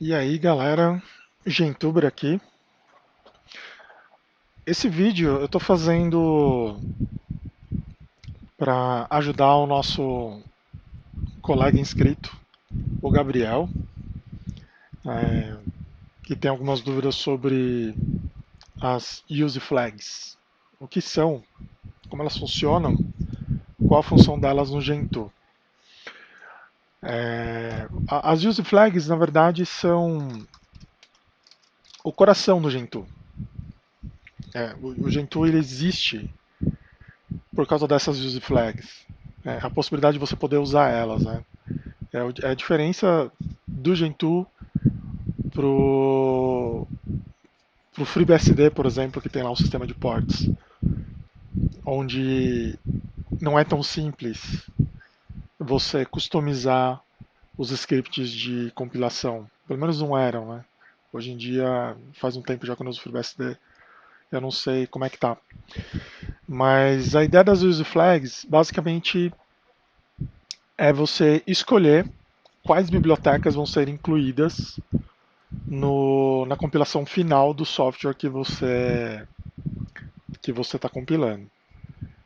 E aí galera, Gentuber aqui. Esse vídeo eu estou fazendo para ajudar o nosso colega inscrito, o Gabriel, é, que tem algumas dúvidas sobre as use flags. O que são, como elas funcionam, qual a função delas no Gentoo. As use flags, na verdade, são o coração do Gentoo. O Gentoo ele existe por causa dessas use flags. A possibilidade de você poder usar elas, né? É a diferença do Gentoo pro, pro FreeBSD, por exemplo, que tem lá um sistema de ports, onde não é tão simples você customizar os scripts de compilação. Pelo menos não eram, né? Hoje em dia, faz um tempo já que eu não uso FreeBSD, eu não sei como é que tá. Mas a ideia das use flags, basicamente, é você escolher quais bibliotecas vão ser incluídas na compilação final do software que você está compilando.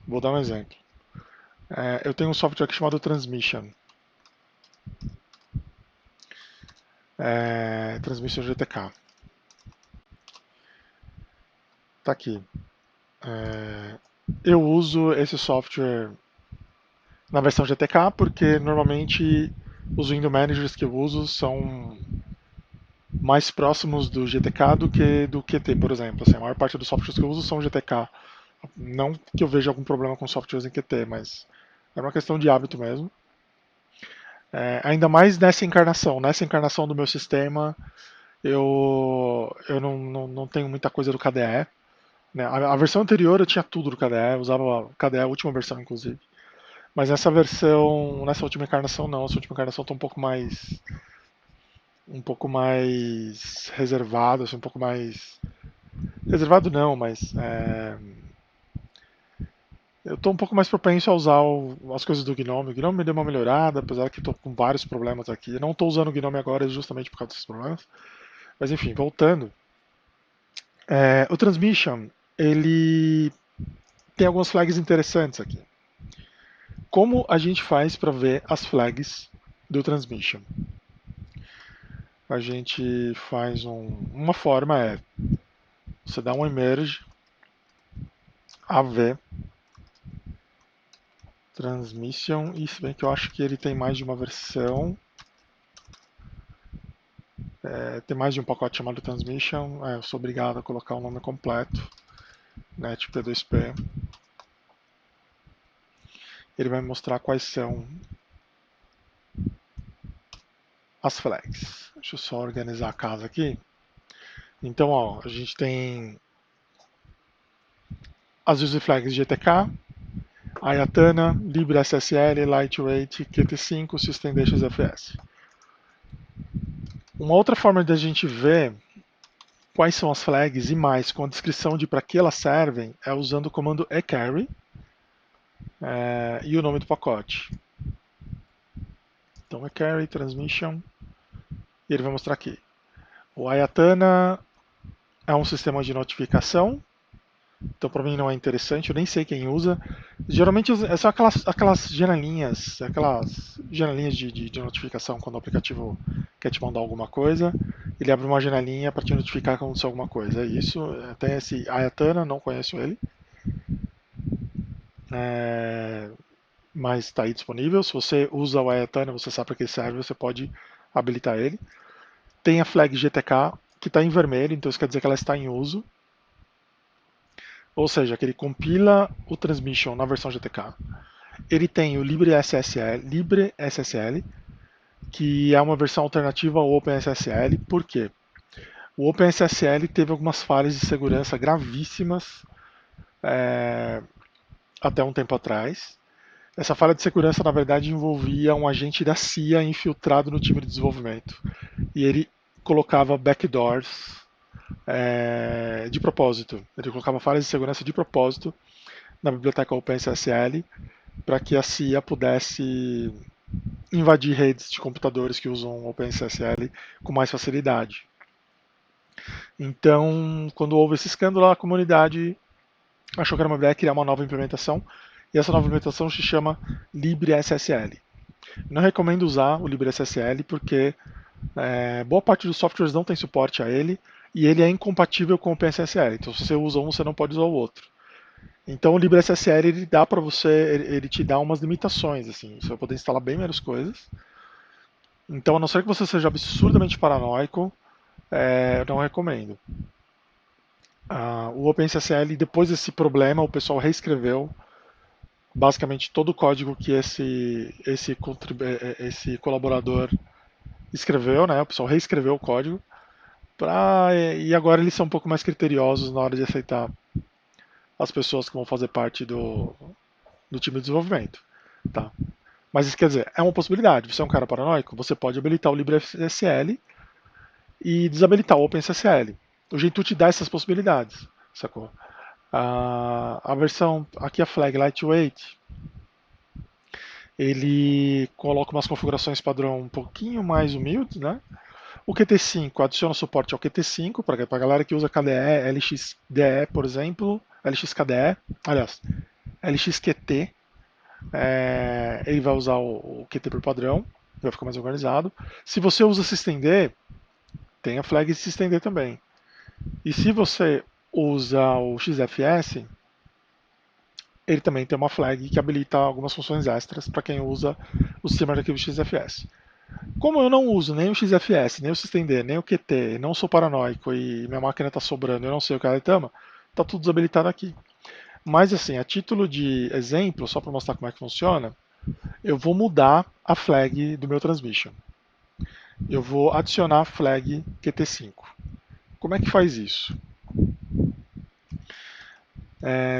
Vou dar um exemplo. Eu tenho um software aqui chamado Transmission. Transmission GTK. Está aqui. Eu uso esse software na versão GTK porque normalmente os window managers que eu uso são mais próximos do GTK do que do Qt, por exemplo. Assim, a maior parte dos softwares que eu uso são GTK. Não que eu veja algum problema com softwares em Qt, mas é uma questão de hábito mesmo. Ainda mais nessa encarnação. Nessa encarnação do meu sistema, eu não tenho muita coisa do KDE. Né? A versão anterior eu tinha tudo do KDE, eu usava o KDE, a última versão, inclusive. Mas nessa última encarnação não. Essa última encarnação está um pouco mais reservado, assim, um pouco mais reservado não, mas eu estou um pouco mais propenso a usar as coisas do Gnome. O Gnome me deu uma melhorada, apesar que estou com vários problemas aqui. Eu não estou usando o Gnome agora justamente por causa desses problemas. Mas enfim, voltando. O Transmission, ele tem algumas flags interessantes aqui. Como a gente faz para ver as flags do Transmission? A gente faz uma forma você dá um emerge AV Transmission, e se bem que eu acho que ele tem mais de uma versão, tem mais de um pacote chamado Transmission, eu sou obrigado a colocar o nome completo, netp2p. Ele vai mostrar quais são as flags. Deixa eu só organizar a casa aqui. Então, ó, a gente tem as use flags GTK, Ayatana, LibreSSL, Lightweight, Qt5, System-DXFS. Uma outra forma de a gente ver quais são as flags e mais com a descrição de para que elas servem é usando o comando ecarry e o nome do pacote. Então, ecarry, transmission, e ele vai mostrar aqui. O Ayatana é um sistema de notificação. Então, para mim não é interessante, eu nem sei quem usa. Geralmente são aquelas janelinhas de notificação quando o aplicativo quer te mandar alguma coisa. Ele abre uma janelinha para te notificar quando aconteceu alguma coisa. É isso. Tem esse Ayatana, não conheço ele. É, mas está aí disponível. Se você usa o Ayatana, você sabe para que serve, você pode habilitar ele. Tem a flag GTK, que está em vermelho, então isso quer dizer que ela está em uso. Ou seja, que ele compila o transmission na versão GTK. Ele tem o LibreSSL, que é uma versão alternativa ao OpenSSL. Por quê? O OpenSSL teve algumas falhas de segurança gravíssimas até um tempo atrás. Essa falha de segurança, na verdade, envolvia um agente da CIA infiltrado no time de desenvolvimento. E ele colocava backdoors de propósito. Ele colocava falhas de segurança de propósito na biblioteca OpenSSL para que a CIA pudesse invadir redes de computadores que usam OpenSSL com mais facilidade. Então, quando houve esse escândalo, a comunidade achou que era uma ideia criar uma nova implementação, e essa nova implementação se chama LibreSSL. Não recomendo usar o LibreSSL porque boa parte dos softwares não tem suporte a ele e ele é incompatível com o OpenSSL. Então, se você usa um, você não pode usar o outro. Então, o LibreSSL ele dá para você, ele te dá umas limitações, assim. Você vai poder instalar bem menos coisas. Então, a não ser que você seja absurdamente paranoico, eu não recomendo. O OpenSSL, depois desse problema, o pessoal reescreveu basicamente todo o código que esse colaborador escreveu, né? O pessoal reescreveu o código e agora eles são um pouco mais criteriosos na hora de aceitar as pessoas que vão fazer parte do time de desenvolvimento, tá? Mas isso quer dizer, é uma possibilidade. Você é um cara paranoico, você pode habilitar o LibreSSL e desabilitar o OpenSSL. O Gentoo te dá essas possibilidades, sacou? A versão, aqui a flag lightweight, ele coloca umas configurações padrão um pouquinho mais humildes, né? O Qt5 adiciona suporte ao Qt5 para a galera que usa KDE, LXDE, por exemplo, LXKDE, aliás, LXQT, ele vai usar o Qt por padrão, vai ficar mais organizado. Se você usa systemd, tem a flag systemd também. E se você usa o XFS, ele também tem uma flag que habilita algumas funções extras para quem usa o sistema de arquivo XFS. Como eu não uso nem o XFS, nem o systemd, nem o Qt, não sou paranoico e minha máquina está sobrando, eu não sei o que ela tama, está tudo desabilitado aqui. Mas assim, a título de exemplo, só para mostrar como é que funciona, eu vou mudar a flag do meu transmission. Eu vou adicionar a flag Qt5. Como é que faz isso?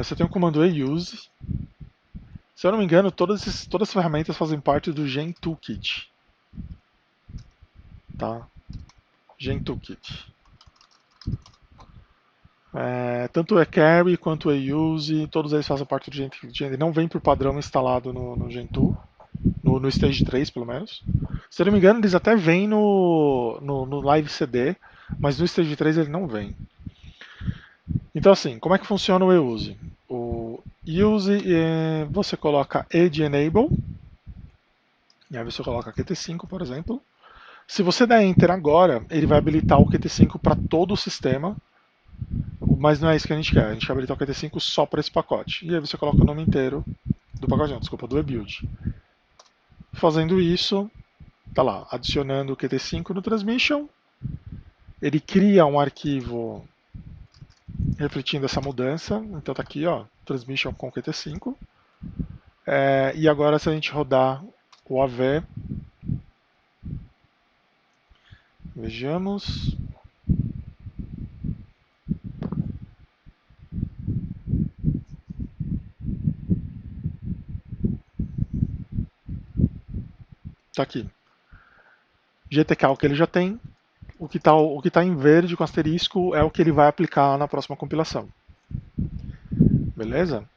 Você tem o comando euse. Se eu não me engano, todas as ferramentas fazem parte do GenToolkit. Tá? GenToolkit. Tanto o eCarry quanto o euse, todos eles fazem parte do GenToolkit. Ele não vem por padrão instalado no Gentoo, no Stage 3 pelo menos. Se eu não me engano, eles até vêm no Live CD, mas no Stage 3 ele não vem. Então assim, como é que funciona o euse? O use, você coloca e de enable, e aí você coloca Qt5, por exemplo. Se você der Enter agora, ele vai habilitar o Qt5 para todo o sistema, mas não é isso que a gente quer. A gente quer habilitar o Qt5 só para esse pacote. E aí você coloca o nome inteiro do pacote, não, desculpa, do ebuild. Fazendo isso, tá lá, adicionando o Qt5 no transmission. Ele cria um arquivo refletindo essa mudança. Então tá aqui, ó, transmission com Qt5. E agora se a gente rodar o AV, vejamos. Tá aqui. GTK é o que ele já tem. O que tá em verde com asterisco é o que ele vai aplicar na próxima compilação. Beleza?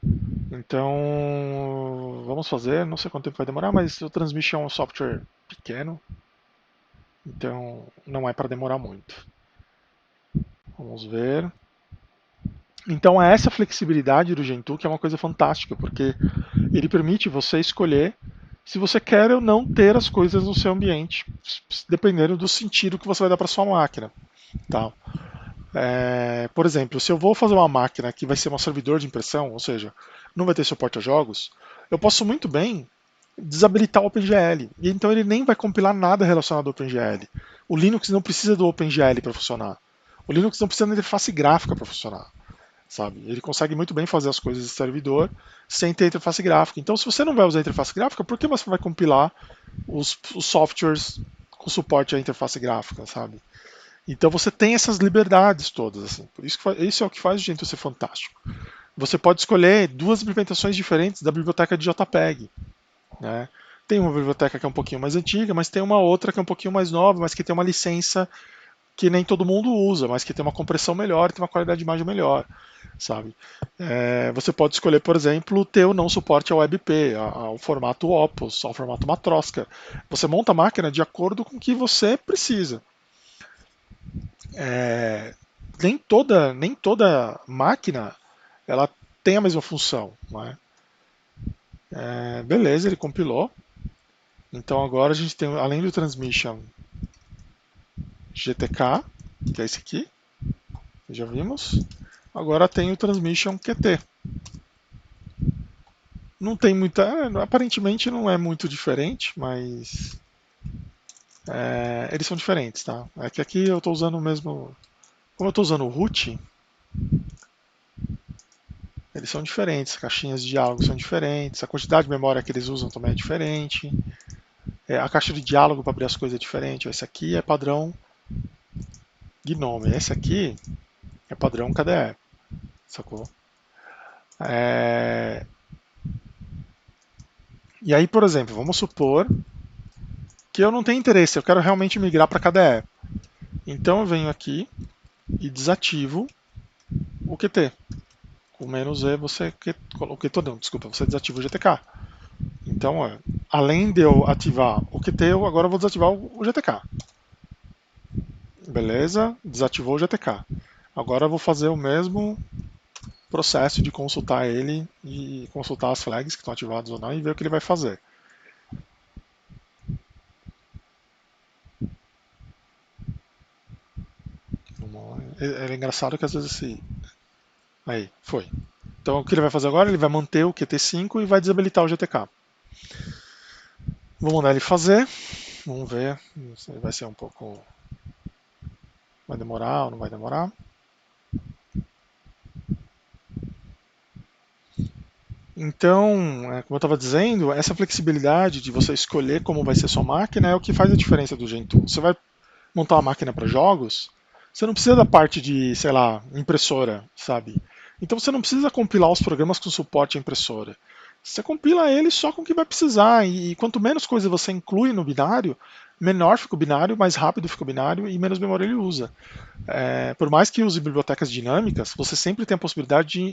Então, vamos fazer. Não sei quanto tempo vai demorar, mas o Transmission é um software pequeno. Então, não é para demorar muito. Vamos ver. Então, é essa flexibilidade do Gentoo que é uma coisa fantástica, porque ele permite você escolher se você quer ou não ter as coisas no seu ambiente, dependendo do sentido que você vai dar para sua máquina. Tá? Por exemplo, se eu vou fazer uma máquina que vai ser um servidor de impressão, ou seja, não vai ter suporte a jogos, eu posso muito bem desabilitar o OpenGL. E então ele nem vai compilar nada relacionado ao OpenGL. O Linux não precisa do OpenGL para funcionar. O Linux não precisa da interface gráfica para funcionar. Sabe? Ele consegue muito bem fazer as coisas de servidor sem ter interface gráfica. Então, se você não vai usar interface gráfica, por que você vai compilar os softwares com suporte à interface gráfica, sabe? Então você tem essas liberdades todas, assim. Por isso é o que faz o Gentoo ser fantástico. Você pode escolher duas implementações diferentes da biblioteca de JPEG. Né? Tem uma biblioteca que é um pouquinho mais antiga, mas tem uma outra que é um pouquinho mais nova, mas que tem uma licença que nem todo mundo usa, mas que tem uma compressão melhor, tem uma qualidade de imagem melhor, sabe? Você pode escolher, por exemplo, ter ou não suporte ao WebP, ao formato Opus, ao formato Matroska. Você monta a máquina de acordo com o que você precisa. É, nem toda máquina ela tem a mesma função. Né? Beleza, ele compilou. Então agora a gente tem, além do Transmission GTK, que é esse aqui, já vimos. Agora tem o Transmission QT. Não tem muita. Aparentemente não é muito diferente, mas. Eles são diferentes, tá? É que aqui eu estou usando o mesmo. Como eu estou usando o root, eles são diferentes. As caixinhas de diálogo são diferentes. A quantidade de memória que eles usam também é diferente. A caixa de diálogo para abrir as coisas é diferente. Esse aqui é padrão GNOME. Esse aqui é padrão KDE. Sacou? É... E aí, por exemplo, vamos supor que eu não tenho interesse, eu quero realmente migrar para KDE. Então eu venho aqui e desativo o QT. Com "-e você o QT não, desculpa, você desativa o GTK. Então, além de eu ativar o QT, eu agora vou desativar o GTK. Beleza? Desativou o GTK. Agora eu vou fazer o mesmo processo de consultar ele e consultar as flags que estão ativadas ou não e ver o que ele vai fazer. É engraçado que às vezes esse. Aí, foi. Então o que ele vai fazer agora? Ele vai manter o QT5 e vai desabilitar o GTK. Vou mandar ele fazer. Vamos ver se vai ser um pouco. Vai demorar ou não vai demorar. Então, como eu estava dizendo, essa flexibilidade de você escolher como vai ser sua máquina é o que faz a diferença do Gentoo. Você vai montar uma máquina para jogos, você não precisa da parte de, sei lá, impressora, sabe? Então você não precisa compilar os programas com suporte à impressora. Você compila ele só com o que vai precisar. E quanto menos coisa você inclui no binário, menor fica o binário, mais rápido fica o binário e menos memória ele usa. Por mais que use bibliotecas dinâmicas, você sempre tem a possibilidade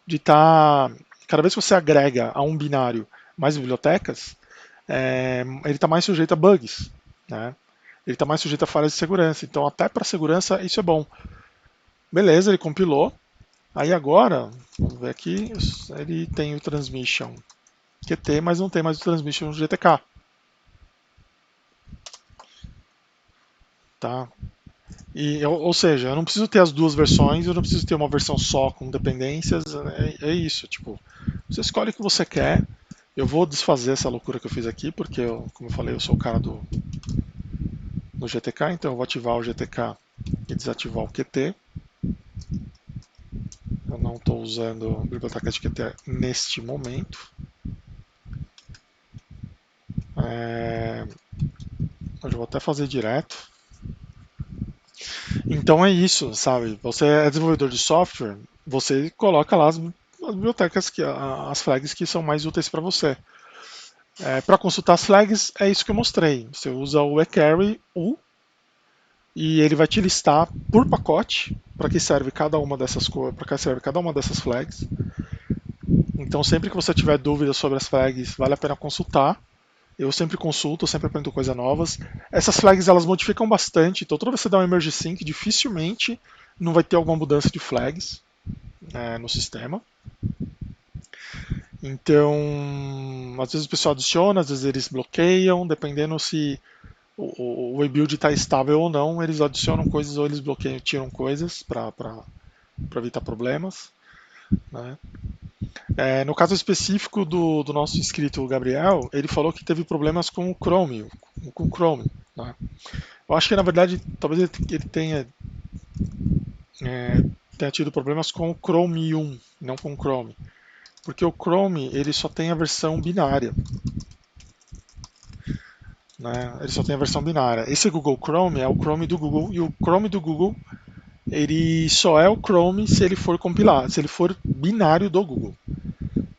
de estar. Cada vez que você agrega a um binário mais bibliotecas, ele está mais sujeito a bugs. Né? Ele está mais sujeito a falhas de segurança. Então, até para segurança, isso é bom. Beleza, ele compilou. Aí agora, vamos ver aqui, ele tem o transmission QT, mas não tem mais o transmission GTK. Tá? Ou seja, eu não preciso ter as duas versões, eu não preciso ter uma versão só com dependências. É isso, tipo, você escolhe o que você quer. Eu vou desfazer essa loucura que eu fiz aqui, porque, como eu falei, eu sou o cara do GTK, então eu vou ativar o GTK e desativar o QT. Eu não estou usando a biblioteca de QT neste momento. Eu vou até fazer direto. Então é isso, sabe? Você é desenvolvedor de software, você coloca lá as bibliotecas, as flags que são mais úteis para você. Para consultar as flags, é isso que eu mostrei. Você usa o eCarry U e ele vai te listar por pacote para que serve cada uma dessas para que serve cada uma dessas flags. Então sempre que você tiver dúvidas sobre as flags, vale a pena consultar. Eu sempre consulto, eu sempre aprendo coisas novas. Essas flags elas modificam bastante, então toda vez que você dá um merge sync, dificilmente não vai ter alguma mudança de flags no sistema. Então, às vezes o pessoal adiciona, às vezes eles bloqueiam, dependendo se o rebuild está estável ou não, eles adicionam coisas ou eles bloqueiam, tiram coisas para evitar problemas. Né? No caso específico do nosso inscrito Gabriel, ele falou que teve problemas com o Chrome. Com o Chrome né? Eu acho que na verdade talvez ele tenha tido problemas com o Chromium, não com o Chrome. Porque o Chrome ele só tem a versão binária. Né? Ele só tem a versão binária. Esse Google Chrome é o Chrome do Google e o Chrome do Google ele só é o Chrome se ele for compilado, se ele for binário do Google.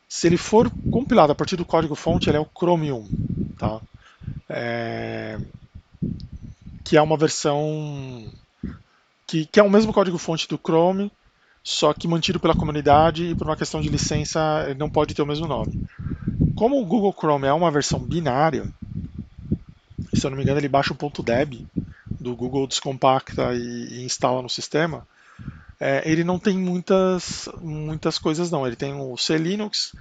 Se ele for compilado a partir do código-fonte, ele é o Chromium, tá? Que é uma versão que é o mesmo código-fonte do Chrome, só que mantido pela comunidade e por uma questão de licença ele não pode ter o mesmo nome. Como o Google Chrome é uma versão binária, se eu não me engano ele baixa o .deb do Google, descompacta e instala no sistema, ele não tem muitas coisas não. Ele tem o C Linux,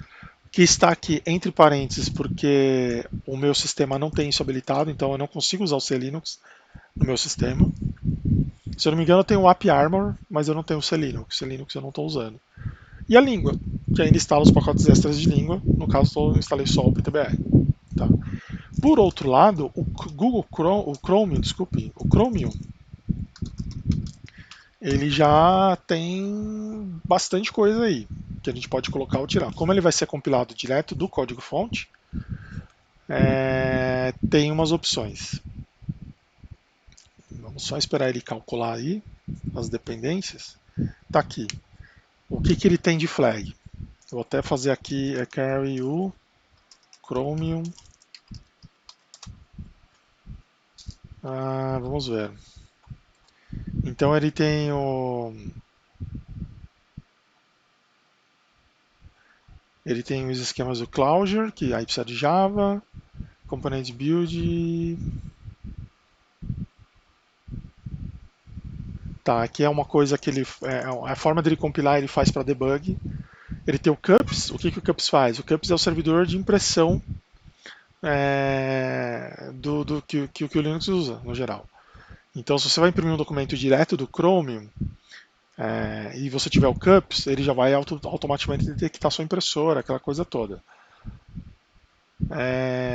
que está aqui entre parênteses porque o meu sistema não tem isso habilitado, então eu não consigo usar o C Linux no meu sistema. Se eu não me engano, eu tenho o AppArmor, mas eu não tenho o C Linux. C Linux eu não estou usando. E a língua, que ainda instala os pacotes extras de língua. No caso, eu instalei só o PTBR. Tá? Por outro lado, o Google Chrome, o Chromium, desculpe, o Chromium, ele já tem bastante coisa aí que a gente pode colocar ou tirar. Como ele vai ser compilado direto do código-fonte, tem umas opções. Vamos só esperar ele calcular aí as dependências. Tá aqui. O que ele tem de flag? Vou até fazer aqui carry o Chromium. Vamos ver. Então ele tem os esquemas do Clojure, que aí precisa de Java, Component Build. Tá, aqui é uma coisa que ele. A forma dele compilar ele faz para debug. Ele tem o CUPS. O que o CUPS faz? O CUPS é o servidor de impressão do que o Linux usa, no geral. Então, se você vai imprimir um documento direto do Chromium e você tiver o CUPS, ele já vai automaticamente detectar sua impressora, aquela coisa toda.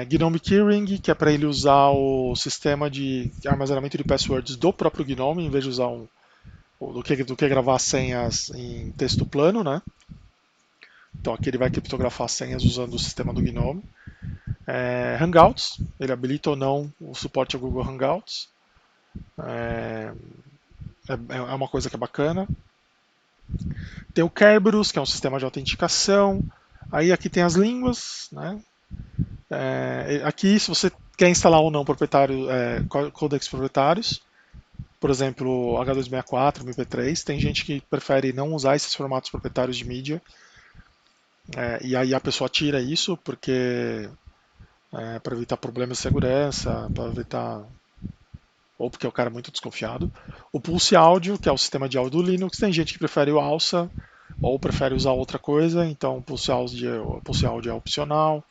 Gnome Keyring, que é para ele usar o sistema de armazenamento de passwords do próprio Gnome, em vez de usar do que gravar senhas em texto plano, né? Então aqui ele vai criptografar senhas usando o sistema do Gnome. Hangouts, ele habilita ou não o suporte ao Google Hangouts. É uma coisa que é bacana. Tem o Kerberos, que é um sistema de autenticação. Aí aqui tem as línguas, né? Aqui, se você quer instalar ou não codecs proprietários, por exemplo, H264, MP3, tem gente que prefere não usar esses formatos proprietários de mídia, e aí a pessoa tira isso porque para evitar problemas de segurança, para evitar ou porque o cara é muito desconfiado. O Pulse Audio, que é o sistema de áudio do Linux, tem gente que prefere o ALSA ou prefere usar outra coisa, então o Pulse Audio é opcional.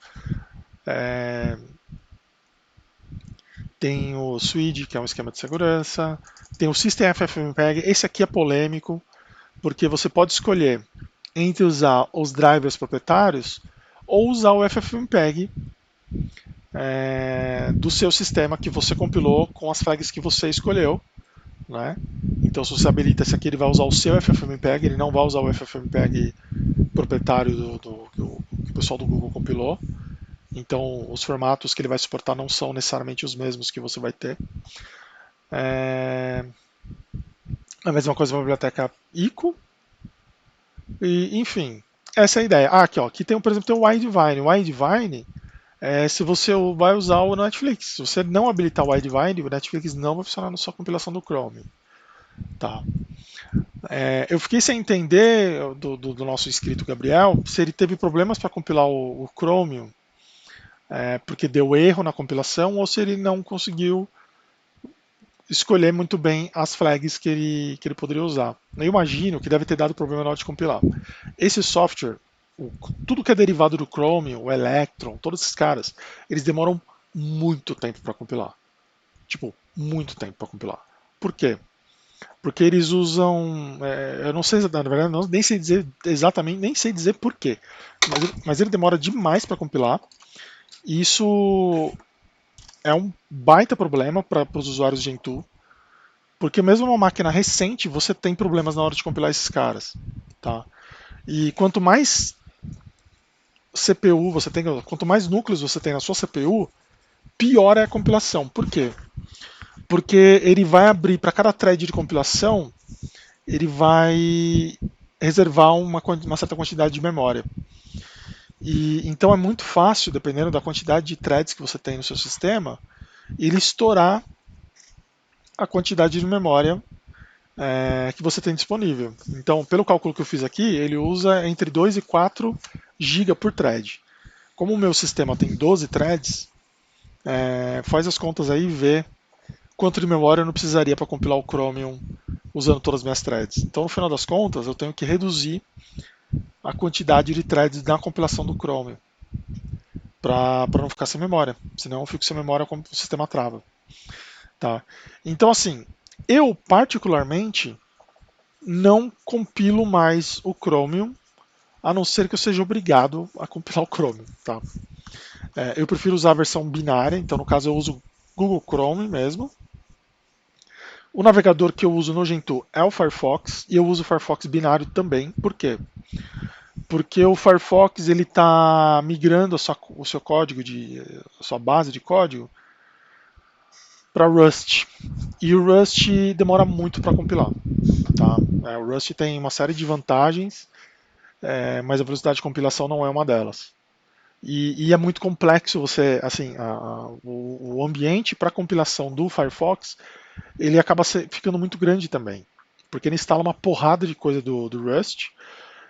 Tem o Swede, que é um esquema de segurança. Tem o System FFmpeg. Esse aqui é polêmico, porque você pode escolher entre usar os drivers proprietários ou usar o FFmpeg do seu sistema que você compilou com as flags que você escolheu. Né? Então, se você habilita esse aqui, ele vai usar o seu FFmpeg, ele não vai usar o FFmpeg proprietário que o pessoal do Google compilou. Então, os formatos que ele vai suportar não são necessariamente os mesmos que você vai ter. A mesma coisa para a biblioteca ICO. E, enfim, essa é a ideia. Aqui, ó, aqui tem, por exemplo, tem o Widevine. O Widevine se você vai usar o Netflix. Se você não habilitar o Widevine, o Netflix não vai funcionar na sua compilação do Chrome. Tá. Eu fiquei sem entender do nosso inscrito Gabriel se ele teve problemas para compilar o Chromium porque deu erro na compilação ou se ele não conseguiu escolher muito bem as flags que ele poderia usar. Eu imagino que deve ter dado problema na hora de compilar. Esse software, tudo que é derivado do Chromium, o Electron, todos esses caras, eles demoram muito tempo para compilar. Tipo, muito tempo para compilar. Por quê? Porque eles usam, eu não sei, na verdade, nem sei dizer exatamente, nem sei dizer por quê, mas ele demora demais para compilar. E isso é um baita problema para os usuários de Gentoo, porque mesmo numa máquina recente você tem problemas na hora de compilar esses caras, tá? E quanto mais CPU você tem, quanto mais núcleos você tem na sua CPU, pior é a compilação. Por quê? Porque ele vai abrir para cada thread de compilação, ele vai reservar uma certa quantidade de memória. E então é muito fácil, dependendo da quantidade de threads que você tem no seu sistema, ele estourar a quantidade de memória que você tem disponível. Então, pelo cálculo que eu fiz aqui, ele usa entre 2 e 4 GB por thread. Como o meu sistema tem 12 threads, faz as contas aí e vê quanto de memória eu não precisaria para compilar o Chromium usando todas as minhas threads. Então, no final das contas, eu tenho que reduzir a quantidade de threads na compilação do Chromium para não ficar sem memória. Senão eu fico sem memória como o sistema trava. Tá? Então, assim, eu particularmente não compilo mais o Chromium, a não ser que eu seja obrigado a compilar o Chromium. Tá? Eu prefiro usar a versão binária, então no caso eu uso Google Chrome mesmo. O navegador que eu uso no Gentoo é o Firefox e eu uso o Firefox binário também. Por quê? Porque o Firefox ele está migrando o seu código a sua base de código para Rust e o Rust demora muito para compilar. Tá? O Rust tem uma série de vantagens, mas a velocidade de compilação não é uma delas. E é muito complexo você, assim, o ambiente para compilação do Firefox ele acaba ficando muito grande também, porque ele instala uma porrada de coisa do Rust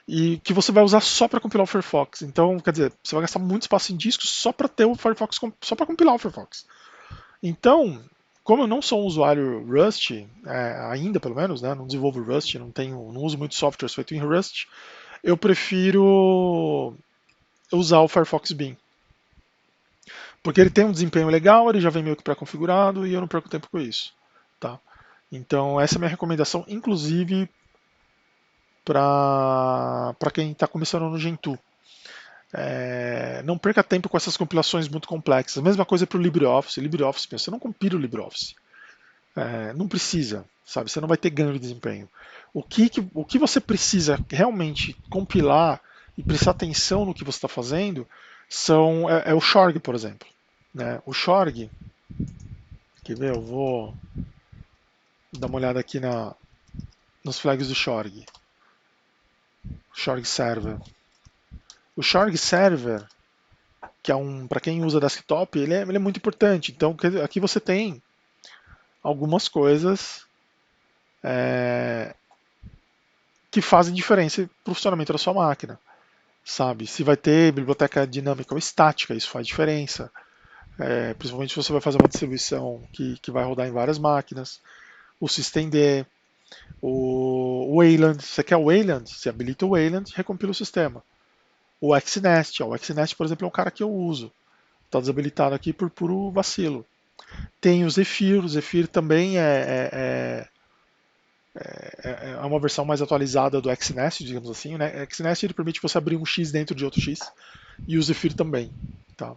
e que você vai usar só para compilar o Firefox. Então, quer dizer, você vai gastar muito espaço em disco só para ter o Firefox, só para compilar o Firefox. Então, como eu não sou um usuário Rust, ainda pelo menos, né, não desenvolvo Rust, não uso muitos softwares feitos em Rust, eu prefiro usar o Firefox Beam. Porque ele tem um desempenho legal, ele já vem meio que pré-configurado e eu não perco tempo com isso. Tá? Então, essa é a minha recomendação, inclusive para quem está começando no Gentoo. Não perca tempo com essas compilações muito complexas. A mesma coisa para o LibreOffice. LibreOffice, você não compila o LibreOffice. Não precisa, sabe? Você não vai ter ganho de desempenho. O que você precisa realmente compilar e prestar atenção no que você está fazendo é o Shorg, por exemplo. Né? O Shorg, quer ver? Eu vou dar uma olhada aqui nos flags do Shorg. Shorg Server. O Shorg Server, que é para quem usa desktop, ele é muito importante. Então aqui você tem algumas coisas que fazem diferença para o funcionamento da sua máquina. Sabe? Se vai ter biblioteca dinâmica ou estática, isso faz diferença. Principalmente se você vai fazer uma distribuição que vai rodar em várias máquinas. O systemd, o Wayland, você quer o Wayland? Você habilita o Wayland e recompila o sistema. O XNest, o XNest, por exemplo, é um cara que eu uso. Está desabilitado aqui por puro vacilo. Tem o Zephyr também é uma versão mais atualizada do XNest, digamos assim. Né? O XNest ele permite você abrir um X dentro de outro X e o Zephyr também. Tá?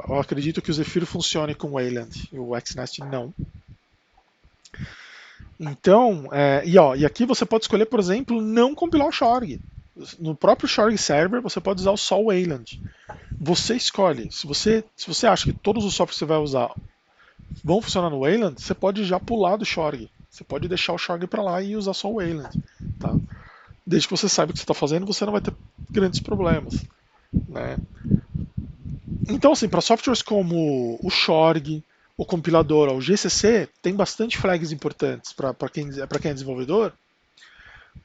Eu acredito que o Zephyr funcione com o Wayland e o XNest não. Então, e aqui você pode escolher, por exemplo, não compilar o Shorg. No próprio Shorg Server você pode usar só o Wayland. Você escolhe. Se você acha que todos os softwares que você vai usar vão funcionar no Wayland, você pode já pular do Shorg. Você pode deixar o Shorg para lá e usar só o Wayland. Tá? Desde que você saiba o que você está fazendo, você não vai ter grandes problemas. Né? Então, assim, para softwares como o Shorg, o compilador, o GCC, tem bastante flags importantes para quem é desenvolvedor,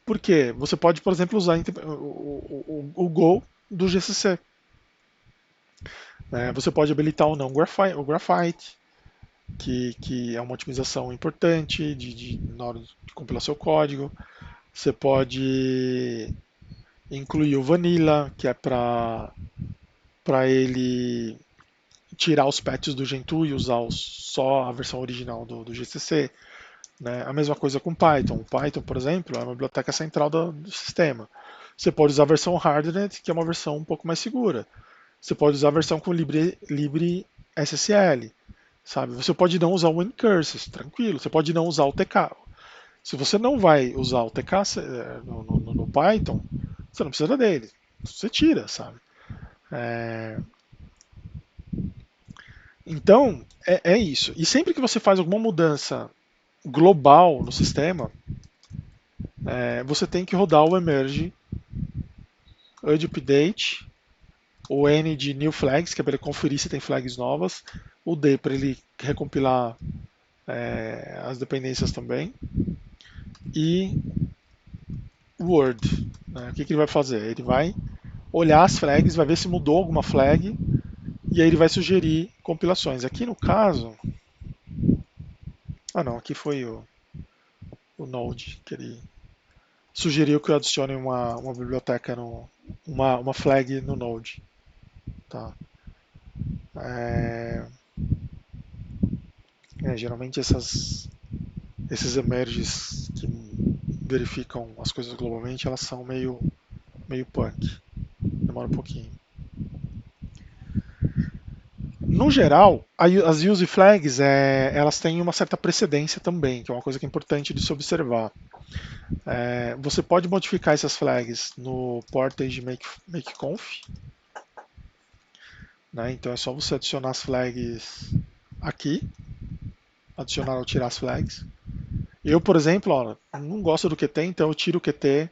porque você pode, por exemplo, usar o Go do GCC. Né? Você pode habilitar ou não o Graphite, que é uma otimização importante na hora de compilar seu código. Você pode incluir o Vanilla, que é para ele tirar os patches do Gentoo e usar só a versão original do GCC. Né? A mesma coisa com Python. O Python, por exemplo, é uma biblioteca central do sistema. Você pode usar a versão Hardened, que é uma versão um pouco mais segura. Você pode usar a versão com LibreSSL. Sabe? Você pode não usar o Ncurses, tranquilo. Você pode não usar o TK. Se você não vai usar o TK no Python, você não precisa dele. Você tira, sabe? Então, é isso. E sempre que você faz alguma mudança global no sistema, você tem que rodar o emerge, UD update, o N de new flags, que é para ele conferir se tem flags novas, o D para ele recompilar as dependências também, e Word. Né? O que ele vai fazer? Ele vai olhar as flags, vai ver se mudou alguma flag, e aí ele vai sugerir compilações. Aqui no caso. Ah não, aqui foi o Node, que ele sugeriu que eu adicione uma biblioteca, uma flag no Node. Tá? É, geralmente esses emerges que verificam as coisas globalmente, elas são meio punk. Demora um pouquinho. No geral, as use flags elas têm uma certa precedência também, que é uma coisa que é importante de se observar. Você pode modificar essas flags no portage makeconf, né? Então é só você adicionar as flags aqui, adicionar ou tirar as flags. Eu, por exemplo, ó, não gosto do Qt, então eu tiro o Qt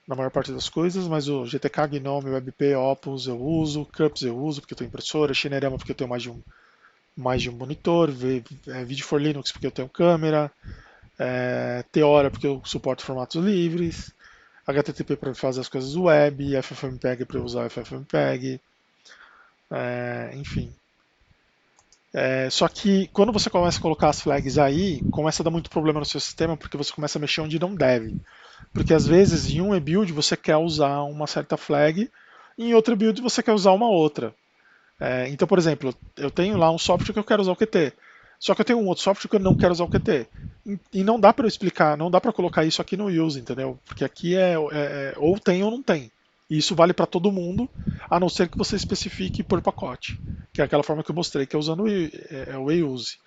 na maior parte das coisas, mas o GTK, Gnome, WebP, Opus eu uso, Cups eu uso porque eu tenho impressora, Shinerama porque eu tenho mais de um monitor, Video for Linux porque eu tenho câmera, Theora porque eu suporto formatos livres, HTTP para fazer as coisas web, FFmpeg para eu usar FFmpeg, enfim. Só que quando você começa a colocar as flags aí, começa a dar muito problema no seu sistema porque você começa a mexer onde não deve. Porque às vezes em um build você quer usar uma certa flag, e em outra build você quer usar uma outra. Então, por exemplo, eu tenho lá um software que eu quero usar o Qt. Só que eu tenho um outro software que eu não quero usar o Qt. E não dá para eu explicar, não dá para colocar isso aqui no use, entendeu? Porque aqui ou tem ou não tem. E isso vale para todo mundo, a não ser que você especifique por pacote, que é aquela forma que eu mostrei, que é usando o euse.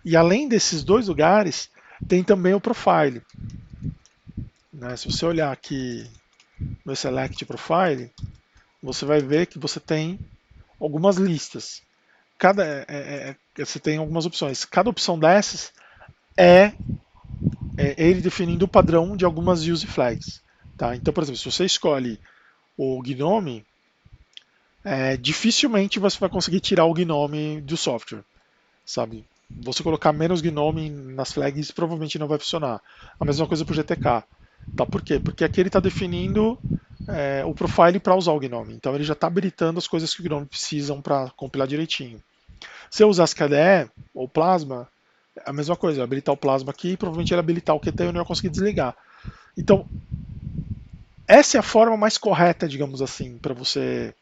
E além desses dois lugares, tem também o profile. Né? Se você olhar aqui no Select Profile, você vai ver que você tem algumas listas. Você tem algumas opções. Cada opção dessas é, ele definindo o padrão de algumas use flags. Tá? Então, por exemplo, se você escolhe o Gnome, dificilmente você vai conseguir tirar o Gnome do software. Sabe? Você colocar menos Gnome nas flags provavelmente não vai funcionar. A mesma coisa para o GTK. Tá? Por quê? Porque aqui ele está definindo o profile para usar o Gnome. Então ele já está habilitando as coisas que o Gnome precisam para compilar direitinho. Se eu usasse KDE ou Plasma, é a mesma coisa, habilitar o Plasma aqui, provavelmente ele habilitar o Qt e eu não ia conseguir desligar. Então, essa é a forma mais correta, digamos assim, para você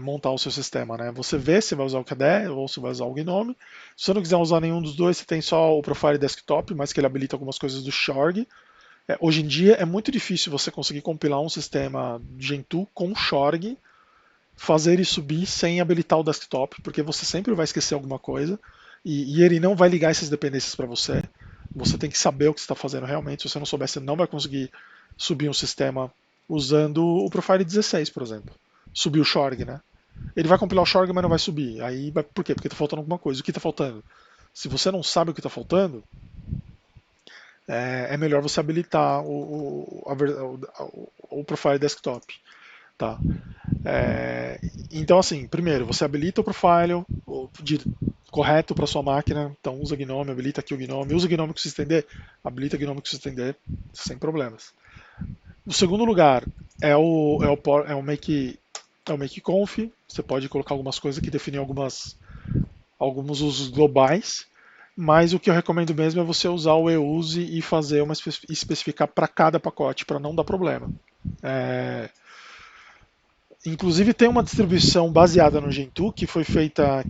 montar o seu sistema. Né? Você vê se vai usar o KDE ou se vai usar o Gnome. Se você não quiser usar nenhum dos dois, você tem só o Profile Desktop, mas que ele habilita algumas coisas do Shorg. Hoje em dia é muito difícil você conseguir compilar um sistema Gentoo com Shorg, fazer ele subir sem habilitar o desktop, porque você sempre vai esquecer alguma coisa e ele não vai ligar essas dependências para você. Você tem que saber o que você está fazendo realmente. Se você não souber, você não vai conseguir subir um sistema usando o Profile 16, por exemplo. Subir o Shorg, né? Ele vai compilar o Shorg, mas não vai subir. Por quê? Porque está faltando alguma coisa. O que está faltando? Se você não sabe o que está faltando, é melhor você habilitar o Profile Desktop. Tá? Então, assim, primeiro, você habilita o profile correto para sua máquina. Então, usa Gnome, habilita aqui o Gnome. Usa Gnome com SystemD, habilita Gnome com SystemD, sem problemas. No segundo lugar, é o makeconf. Você pode colocar algumas coisas que definem alguns usos globais. Mas o que eu recomendo mesmo é você usar o euse e fazer especificar para cada pacote, para não dar problema. É, Inclusive tem uma distribuição baseada no Gentoo que foi feita,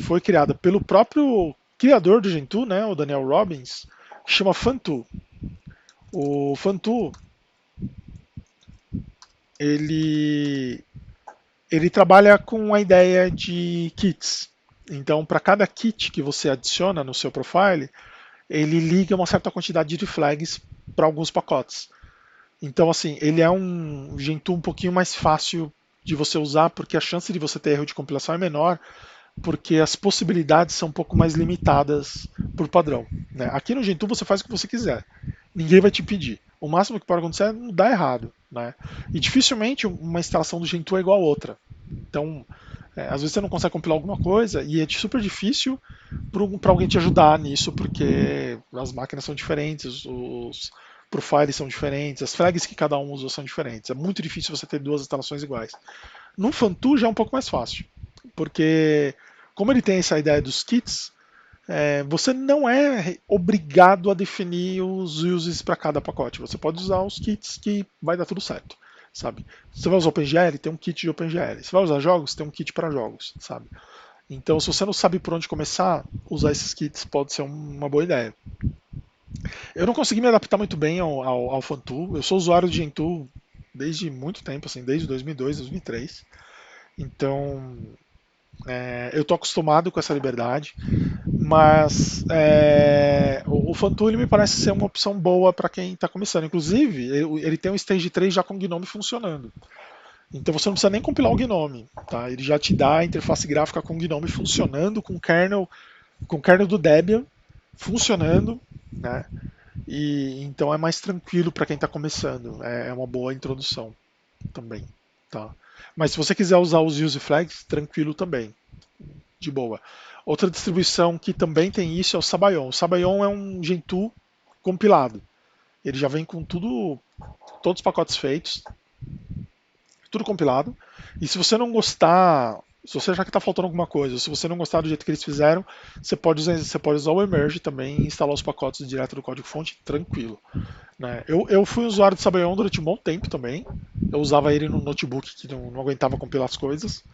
foi criada pelo próprio criador do Gentoo, né, o Daniel Robbins, que chama Fantoo. O Fantoo ele ele trabalha com a ideia de kits. Então, para cada kit que você adiciona no seu profile, ele liga uma certa quantidade de flags para alguns pacotes. Então, assim, ele é um Gentoo um pouquinho mais fácil de você usar, porque a chance de você ter erro de compilação é menor, porque as possibilidades são um pouco mais limitadas por padrão. Né? Aqui no Gentoo você faz o que você quiser. Ninguém vai te impedir. O máximo que pode acontecer é não dar errado. Né? E dificilmente uma instalação do Gentoo é igual a outra. Então, Às vezes você não consegue compilar alguma coisa e é super difícil para alguém te ajudar nisso, porque as máquinas são diferentes, os profiles são diferentes, as flags que cada um usa são diferentes. É muito difícil você ter duas instalações iguais. No Fantu já é um pouco mais fácil, porque como ele tem essa ideia dos kits, você não é obrigado a definir os uses para cada pacote. Você pode usar os kits que vai dar tudo certo, sabe? Você vai usar OpenGL, tem um kit de OpenGL. Você vai usar jogos, tem um kit para jogos, sabe? Então, se você não sabe por onde começar, usar esses kits pode ser uma boa ideia. Eu não consegui me adaptar muito bem ao Fantool. Eu sou usuário de Gentoo desde muito tempo, assim, desde 2002, 2003. Então, eu tô acostumado com essa liberdade, mas o Fantool ele me parece ser uma opção boa para quem está começando. Inclusive, ele tem um Stage 3 já com o Gnome funcionando. Então você não precisa nem compilar o Gnome, tá? Ele já te dá a interface gráfica com o Gnome funcionando, com o kernel do Debian funcionando, né? E então é mais tranquilo para quem está começando. É uma boa introdução também, tá? Mas se você quiser usar os use flags, tranquilo também, de boa. Outra distribuição que também tem isso é o Sabayon. O Sabayon é um Gentoo compilado. Ele já vem com tudo, todos os pacotes feitos, tudo compilado. E se você não gostar, se você achar que está faltando alguma coisa, se você não gostar do jeito que eles fizeram, você pode usar o Emerge também e instalar os pacotes direto do código-fonte tranquilo. Né? Eu fui usuário de Sabayon durante um bom tempo também. Eu usava ele no notebook que não aguentava compilar as coisas.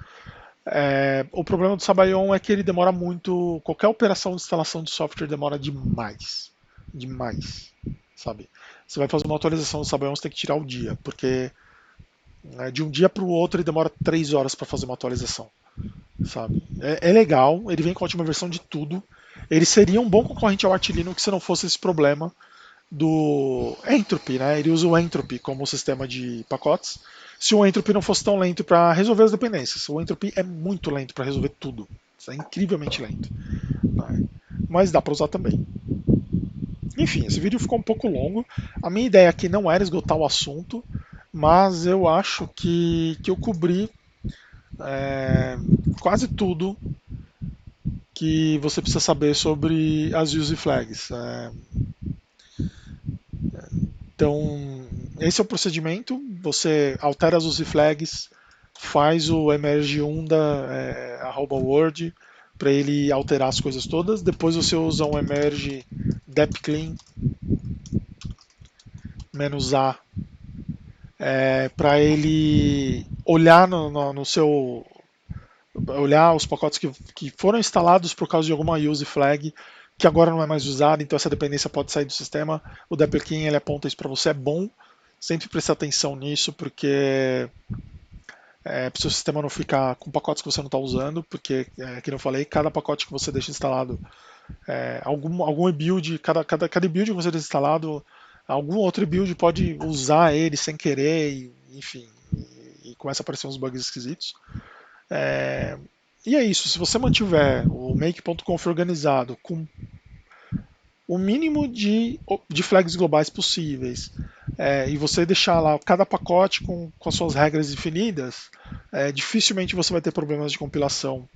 O problema do Sabayon é que ele demora muito. Qualquer operação de instalação de software demora demais. Demais. Sabe? Você vai fazer uma atualização do Sabayon, você tem que tirar o dia, porque de um dia para o outro ele demora 3 horas para fazer uma atualização. Sabe? É legal, ele vem com a última versão de tudo. Ele seria um bom concorrente ao Arch Linux se não fosse esse problema do Entropy, né? Ele usa o Entropy como sistema de pacotes. Se o Entropy não fosse tão lento para resolver as dependências, o Entropy é muito lento para resolver tudo. É incrivelmente lento. Né? Mas dá para usar também. Enfim, esse vídeo ficou um pouco longo. A minha ideia aqui não era esgotar o assunto, mas eu acho que eu cobri é, quase tudo que você precisa saber sobre as use flags. Então, esse é o procedimento. Você altera as use flags, faz o emerge unda @word para ele alterar as coisas todas. Depois você usa um emerge depclean "-a" para ele olhar no seu olhar os pacotes que foram instalados por causa de alguma use flag que agora não é mais usada, então essa dependência pode sair do sistema. O depclean ele aponta isso para você, é bom sempre prestar atenção nisso, porque para o seu sistema não ficar com pacotes que você não está usando, porque, como eu falei, cada pacote que você deixa instalado, algum build, cada build que você deixa instalado, algum outro build pode usar ele sem querer, enfim, e começa a aparecer uns bugs esquisitos. É, e é isso, se você mantiver o make.conf organizado com o mínimo de flags globais possíveis, e você deixar lá cada pacote com as suas regras definidas, dificilmente você vai ter problemas de compilação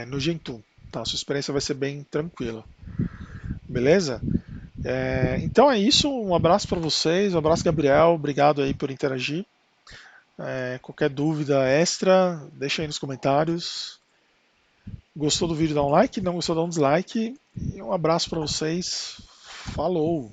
no Gentoo. Tá? A sua experiência vai ser bem tranquila. Beleza? Então é isso, um abraço para vocês, um abraço Gabriel, obrigado aí por interagir. Qualquer dúvida extra, deixa aí nos comentários. Gostou do vídeo, dá um like, não gostou, dá um dislike. E um abraço para vocês. Falou!